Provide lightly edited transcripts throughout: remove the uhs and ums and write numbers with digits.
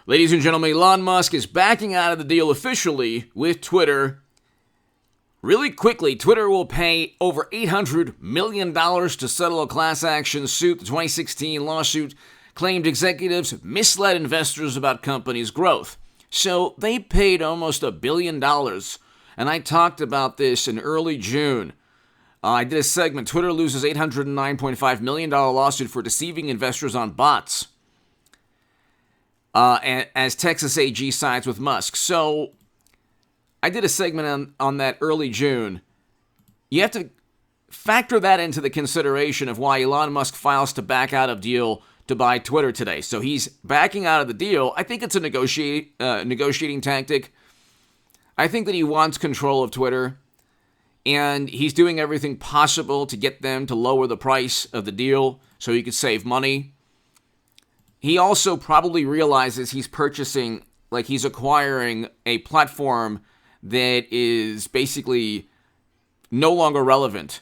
Ladies and gentlemen, Elon Musk is backing out of the deal officially with Twitter. Really quickly, Twitter will pay over $800 million to settle a class action suit. The 2016 lawsuit claimed executives misled investors about company's growth. So they paid almost $1 billion. And I talked about this in early June. I did a segment, Twitter loses $809.5 million lawsuit for deceiving investors on bots. As Texas AG sides with Musk. So I did a segment on that early June. You have to factor that into the consideration of why Elon Musk files to back out of deal to buy Twitter today. So he's backing out of the deal. I think it's a negotiating tactic. I think that he wants control of Twitter, and he's doing everything possible to get them to lower the price of the deal so he could save money. He also probably realizes he's acquiring a platform that is basically no longer relevant.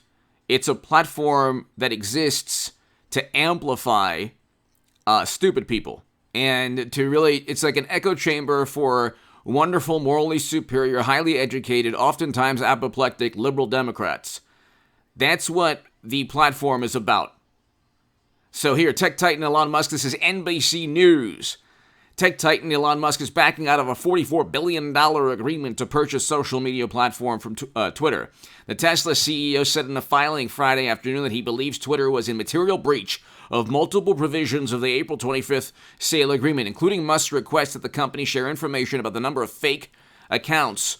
It's a platform that exists to amplify stupid people. And it's like an echo chamber for wonderful, morally superior, highly educated, oftentimes apoplectic liberal Democrats. That's what the platform is about. So here, tech titan Elon Musk, this is NBC News. Tech titan Elon Musk is backing out of a $44 billion agreement to purchase social media platform from Twitter. The Tesla CEO said in a filing Friday afternoon that he believes Twitter was in material breach of multiple provisions of the April 25th sale agreement, including Musk's request that the company share information about the number of fake accounts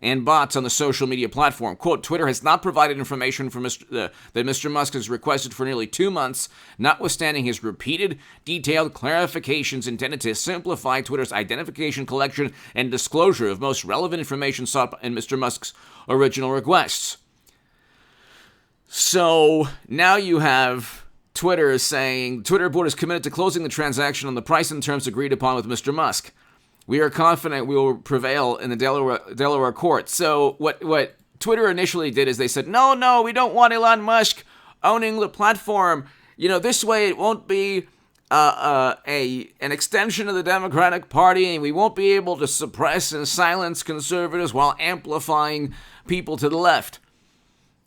and bots on the social media platform. Quote, Twitter has not provided information that Mr. Musk has requested for nearly 2 months, notwithstanding his repeated, detailed clarifications intended to simplify Twitter's identification, collection, and disclosure of most relevant information sought in Mr. Musk's original requests. So now you have Twitter saying, Twitter board is committed to closing the transaction on the price and terms agreed upon with Mr. Musk. We are confident we will prevail in the Delaware court. So what Twitter initially did is they said, no, we don't want Elon Musk owning the platform. This way it won't be an extension of the Democratic Party, and we won't be able to suppress and silence conservatives while amplifying people to the left.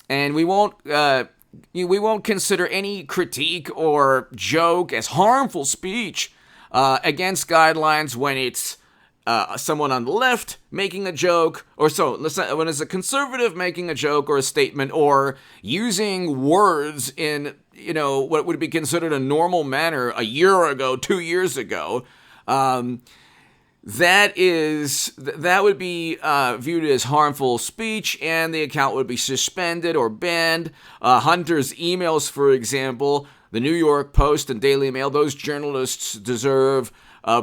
And we won't consider any critique or joke as harmful speech against guidelines when it's someone on the left making a joke, when it's a conservative making a joke or a statement, or using words in, what would be considered a normal manner a year ago, 2 years ago, that would be viewed as harmful speech, and the account would be suspended or banned. Hunter's emails, for example, the New York Post and Daily Mail, those journalists deserve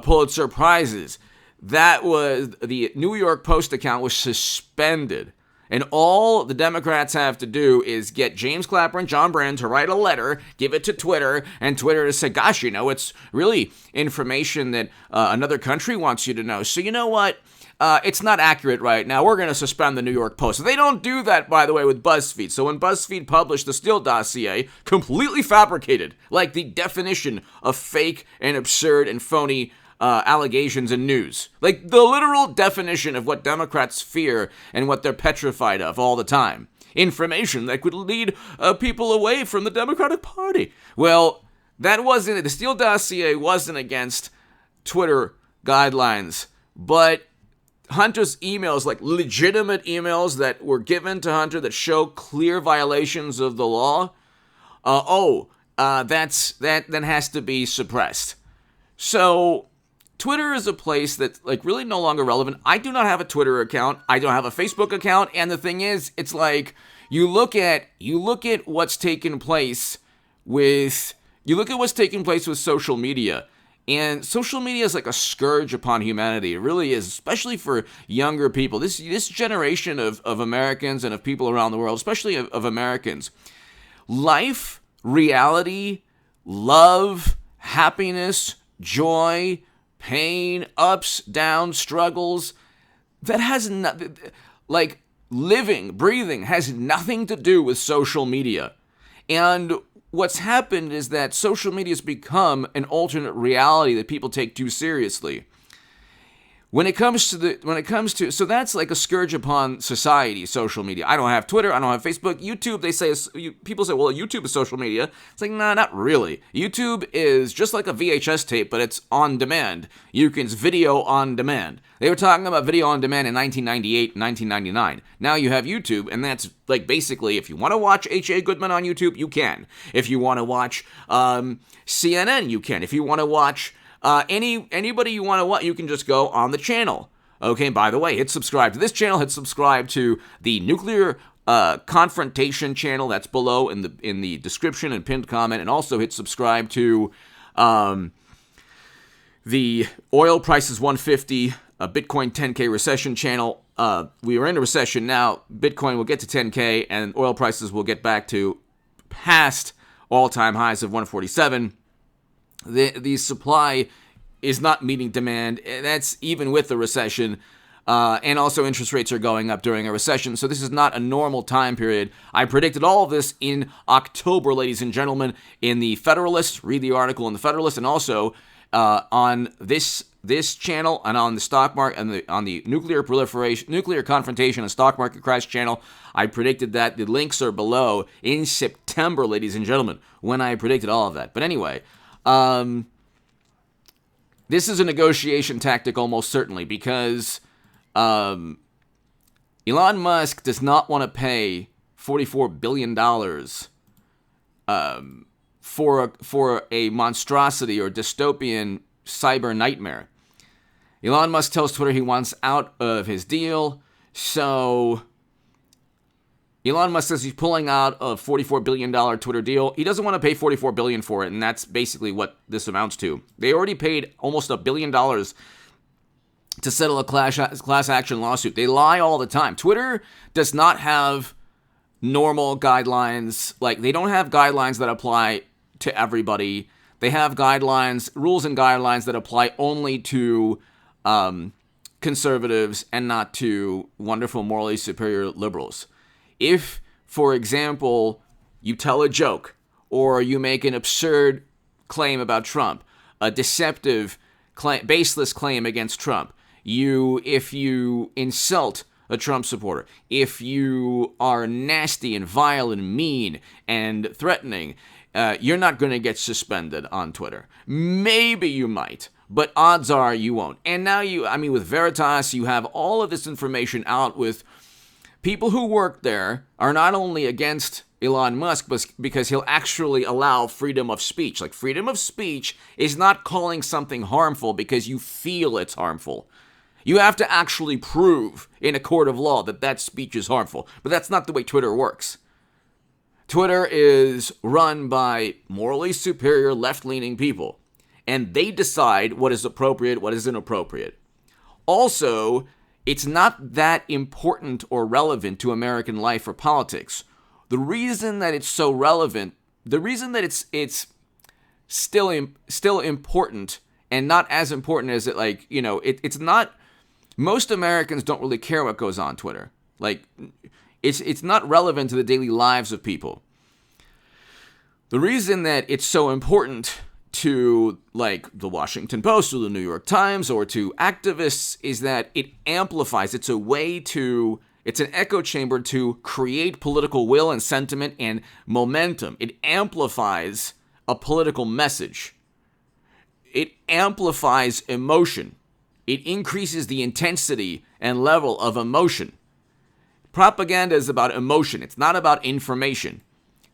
Pulitzer Prizes. The New York Post account was suspended. And all the Democrats have to do is get James Clapper and John Brennan to write a letter, give it to Twitter, and Twitter to say, gosh, it's really information that another country wants you to know. So you know what? It's not accurate right now. We're going to suspend the New York Post. They don't do that, by the way, with BuzzFeed. So when BuzzFeed published the Steele dossier, completely fabricated, like the definition of fake and absurd and phony allegations and news. Like the literal definition of what Democrats fear and what they're petrified of all the time. Information that could lead people away from the Democratic Party. Well, the Steele dossier wasn't against Twitter guidelines, but Hunter's emails, like legitimate emails that were given to Hunter that show clear violations of the law, that then has to be suppressed. So Twitter is a place that's really no longer relevant. I do not have a Twitter account. I don't have a Facebook account. And the thing is, it's like you look at what's taken place with social media. And social media is like a scourge upon humanity. It really is, especially for younger people. This generation of Americans and of people around the world, especially of Americans. Life, reality, love, happiness, joy, pain, ups, downs, struggles, that has living, breathing has nothing to do with social media. And what's happened is that social media has become an alternate reality that people take too seriously. When it comes to, so that's like a scourge upon society, social media. I don't have Twitter, I don't have Facebook. YouTube, people say, well, YouTube is social media. It's like, nah, not really. YouTube is just like a VHS tape, but it's on demand. It's video on demand. They were talking about video on demand in 1998, 1999. Now you have YouTube, and that's like basically, if you want to watch H.A. Goodman on YouTube, you can. If you want to watch CNN, you can. If you want to watch anybody you want to watch, you can just go on the channel. Okay, by the way, hit subscribe to this channel. Hit subscribe to the nuclear confrontation channel that's below in the description and pinned comment, and also hit subscribe to the oil prices 150 Bitcoin 10K recession channel. We are in a recession now. Bitcoin will get to 10K, and oil prices will get back to past all-time highs of 147. The supply is not meeting demand. That's even with the recession. And also interest rates are going up during a recession. So this is not a normal time period. I predicted all of this in October, ladies and gentlemen, in the Federalist. Read the article in the Federalist, and also on this channel, and on the stock market, and on the nuclear confrontation and stock market crash channel. I predicted that. The links are below in September, ladies and gentlemen, when I predicted all of that. But anyway, this is a negotiation tactic almost certainly, because Elon Musk does not want to pay $44 billion for a monstrosity or dystopian cyber nightmare. Elon Musk tells Twitter he wants out of his deal, so Elon Musk says he's pulling out a $44 billion Twitter deal. He doesn't want to pay $44 billion for it, and that's basically what this amounts to. They already paid almost $1 billion to settle a class action lawsuit. They lie all the time. Twitter does not have normal guidelines. Like, they don't have guidelines that apply to everybody. They have rules and guidelines that apply only to conservatives and not to wonderful, morally superior liberals. If, for example, you tell a joke, or you make an absurd claim about Trump, a deceptive, baseless claim against Trump, if you insult a Trump supporter, if you are nasty and vile and mean and threatening, you're not going to get suspended on Twitter. Maybe you might, but odds are you won't. And now with Veritas, you have all of this information out with people who work there are not only against Elon Musk, but because he'll actually allow freedom of speech. Like, freedom of speech is not calling something harmful because you feel it's harmful. You have to actually prove in a court of law that speech is harmful. But that's not the way Twitter works. Twitter is run by morally superior left-leaning people, and they decide what is appropriate, what is inappropriate. Also, it's not that important or relevant to American life or politics. The reason that it's so relevant, the reason that it's still important and not as important as it's not. Most Americans don't really care what goes on Twitter. Like, it's not relevant to the daily lives of people. The reason that it's so important to, like, the Washington Post or the New York Times or to activists is that it amplifies. It's an echo chamber to create political will and sentiment and momentum. It amplifies a political message. It amplifies emotion. It increases the intensity and level of emotion. Propaganda is about emotion. It's not about information.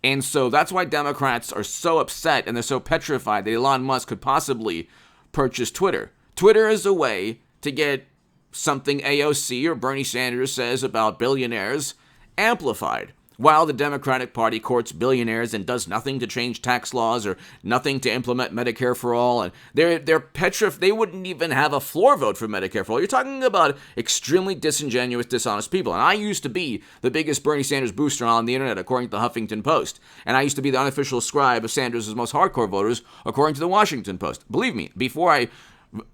And so that's why Democrats are so upset and they're so petrified that Elon Musk could possibly purchase Twitter. Twitter is a way to get something AOC or Bernie Sanders says about billionaires amplified, while the Democratic Party courts billionaires and does nothing to change tax laws or nothing to implement Medicare for all. And they're petrified. They wouldn't even have a floor vote for Medicare for all. You're talking about extremely disingenuous, dishonest people. And I used to be the biggest Bernie Sanders booster on the internet, according to the Huffington Post. And I used to be the unofficial scribe of Sanders' most hardcore voters, according to the Washington Post. Believe me, before I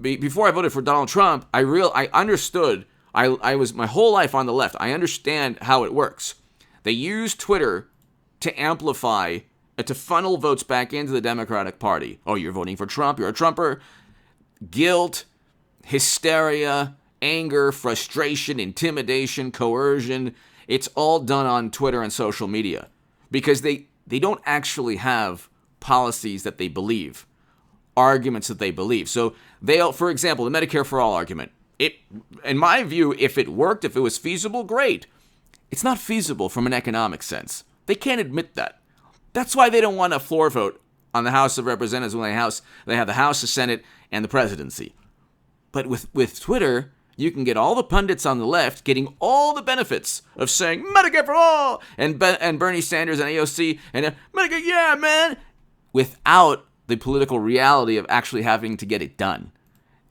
voted for Donald Trump, I understood. I was my whole life on the left. I understand how it works. They use Twitter to amplify to funnel votes back into the Democratic Party. Oh, you're voting for Trump, you're a Trumper. Guilt, hysteria, anger, frustration, intimidation, coercion. It's all done on Twitter and social media because they don't actually have policies that they believe, arguments that they believe. So for example, the Medicare for All argument. In my view, if it worked, if it was feasible, great. It's not feasible from an economic sense. They can't admit that. That's why they don't want a floor vote on the House of Representatives when they have the House, the Senate, and the presidency. But with Twitter, you can get all the pundits on the left getting all the benefits of saying Medicare for all and Bernie Sanders and AOC and Medicare, yeah, man, without the political reality of actually having to get it done.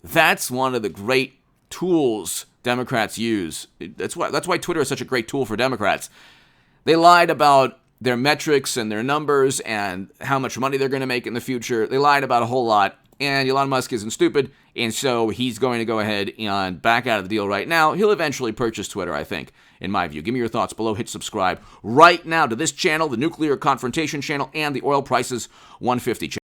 That's one of the great tools Democrats use. That's why Twitter is such a great tool for Democrats. They lied about their metrics and their numbers and how much money they're going to make in the future. They lied about a whole lot. And Elon Musk isn't stupid, and so he's going to go ahead and back out of the deal right now. He'll eventually purchase Twitter, I think, in my view. Give me your thoughts below. Hit subscribe right now to this channel, the Nuclear Confrontation channel, and the Oil Prices 150 channel.